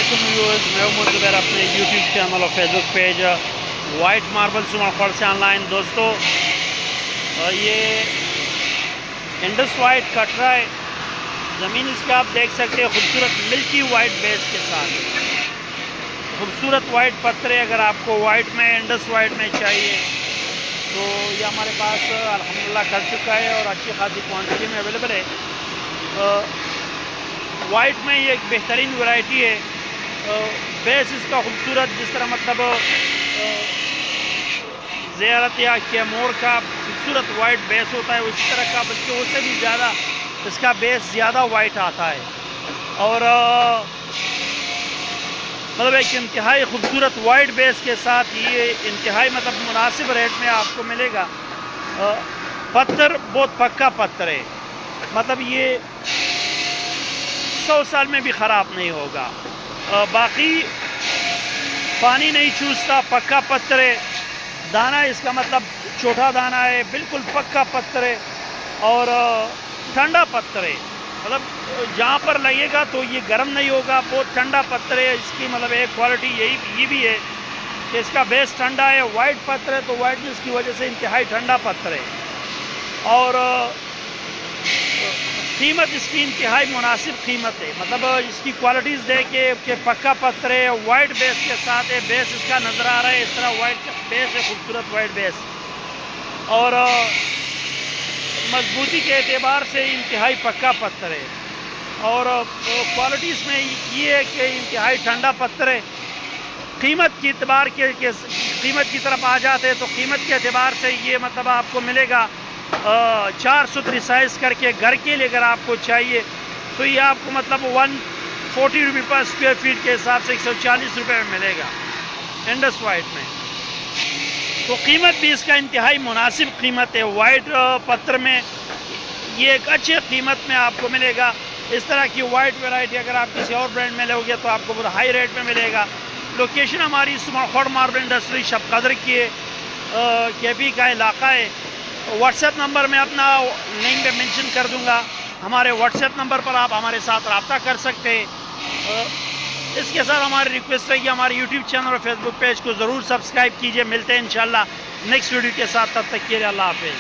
अस्सलामुअलैकुम व्यूअर्स, मैं उमर ज़ुबैर अपने यूट्यूब चैनल और फेसबुक पेज वाइट मार्बल सुमरखड़ से ऑनलाइन। दोस्तों, ये इंडस वाइट कटरा है। ज़मीन इसका आप देख सकते हैं खूबसूरत मिल्की वाइट बेस के साथ, खूबसूरत वाइट पत्थर। अगर आपको वाइट में इंडस वाइट में चाहिए तो ये हमारे पास अल्हम्दुलिल्लाह कर चुका है और अच्छी खासी क्वांटिटी में अवेलेबल है। वाइट में ये एक बेहतरीन वैरायटी है। बेस इसका खूबसूरत, जिस तरह मतलब ज़ियारत या कैमोर का खूबसूरत वाइट बेस होता है उसी तरह का, बल्कि उससे भी ज़्यादा इसका बेस ज़्यादा वाइट आता है और मतलब एक इंतहाई खूबसूरत वाइट बेस के साथ ये इंतहाई मतलब मुनासिब रेट में आपको मिलेगा। पत्थर बहुत पक्का पत्थर है, मतलब ये 100 साल में भी ख़राब नहीं होगा। बाकी पानी नहीं चूसता, पक्का पत्थर है। दाना इसका मतलब छोटा दाना है, बिल्कुल पक्का पत्थर है और ठंडा पत्थर है। मतलब जहाँ पर लगेगा तो ये गर्म नहीं होगा, बहुत ठंडा पत्थर है। इसकी मतलब एक क्वालिटी ये भी है कि इसका बेस ठंडा है। वाइट पत्थर है तो वाइटनेस की वजह से इंतहाई ठंडा पत्थर है और कीमत इसकी इंतहाई मुनासिब कीमत है। मतलब इसकी क्वालिटीज़ देख के पक्का पत्थर है, वाइट बेस के साथ है। बेस इसका नज़र आ रहा है इस तरह वाइट बेस है, खूबसूरत वाइट बेस और मजबूती के एतबार से इंतहाई पक्का पत्थर है और क्वालिटीज़ में ये है कि इंतहाई ठंडा पत्थर है। कीमत के एतबार के कीमत की तरफ आ जाते हैं तो कीमत के एतबार से ये मतलब आपको मिलेगा 400 साइज़ करके। घर के लिए अगर आपको चाहिए तो ये आपको मतलब 140 रुपये पर स्क्वायर फीट के हिसाब से 140 रुपये में मिलेगा इंडस वाइट में। तो कीमत भी इसका इंतहाई मुनासिब कीमत है। वाइट पत्थर में ये एक अच्छे कीमत में आपको मिलेगा। इस तरह की वाइट वैरायटी अगर आप किसी और ब्रांड में लोगे तो आपको बहुत हाई रेट में मिलेगा। लोकेशन हमारी सुमरखड़ मार्बल इंडस्ट्री शब कदर की केपी का इलाका है। व्हाट्सएप नंबर मैं अपना लिंक पे मेंशन कर दूंगा। हमारे व्हाट्सएप नंबर पर आप हमारे साथ रब्ता कर सकते हैं। इसके साथ हमारी रिक्वेस्ट है कि हमारे यूट्यूब चैनल और फेसबुक पेज को ज़रूर सब्सक्राइब कीजिए। मिलते हैं इंशाल्लाह नेक्स्ट वीडियो के साथ, तब तक के लिए अल्लाह हाफ़िज़।